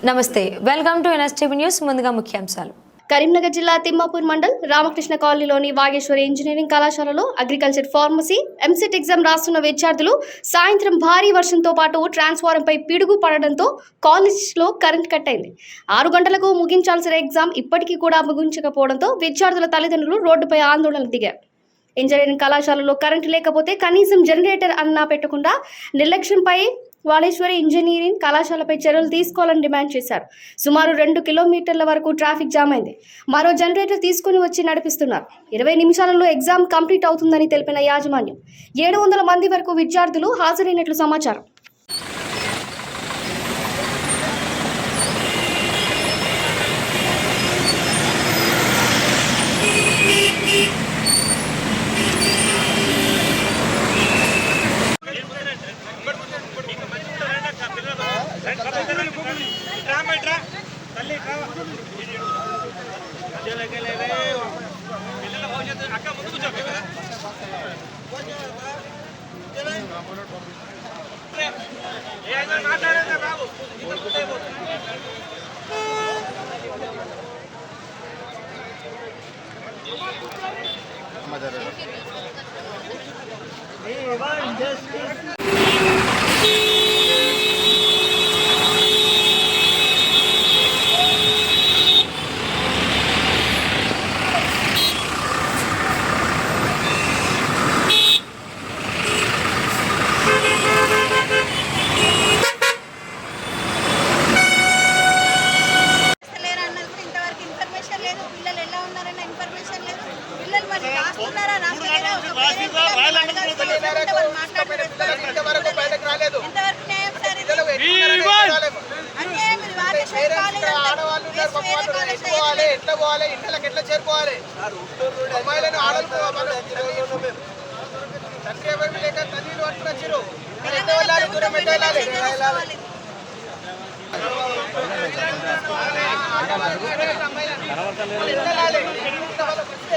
నమస్తే, welcome to NSTV news. ముందుగా ముఖ్యాంశాలు. కరీంనగర్ జిల్లా తిమ్మాపూర్ మండల్ రామకృష్ణ కాలనీలోని వాగేశ్వరి ఇంజనీరింగ్ కళాశాలలో అగ్రికల్చర్ ఫార్మసీ ఎంసెట్ ఎగ్జామ్ రాస్తున్న విద్యార్థులు సాయంత్రం భారీ వర్షంతో పాటు ట్రాన్స్ఫారంపై పిడుగు పడడంతో కాలేజ్లో కరెంట్ కట్ అయింది. 6 గంటలకు ముగించాల్సిన ఎగ్జామ్ ఇప్పటికీ కూడా ముగించకపోవడంతో విద్యార్థుల తల్లిదండ్రులు రోడ్డుపై ఆందోళనకు దిగారు. ఇంజనీరింగ్ కళాశాలలో కరెంటు లేకపోతే కనీసం జనరేటర్ అన్నా పెట్టకుండా నిర్లక్ష్యంపై వాలేశ్వరి ఇంజనీరింగ్ కళాశాలపై చర్యలు తీసుకోవాలని డిమాండ్ చేశారు. సుమారు 2 కిలోమీటర్ల వరకు ట్రాఫిక్ జామ్ అయింది. మరో జనరేటర్ తీసుకుని వచ్చి నడిపిస్తున్నారు. 20 నిమిషాలలో ఎగ్జామ్ కంప్లీట్ అవుతుందని తెలిపిన యాజమాన్యం 700 మంది వరకు విద్యార్థులు హాజరైనట్లు సమాచారం. ఎట్లా పోవాలి ఇంట్లోకి ఎట్లా చేరుకోవాలి అమ్మాయిలను ఆడలు తండ్రి ఎవరు లేక తల్లిలు పట్టుకుని వచ్చారు ఎట్లా వెళ్ళాలి దూరం ఎట్లా వెళ్ళాలి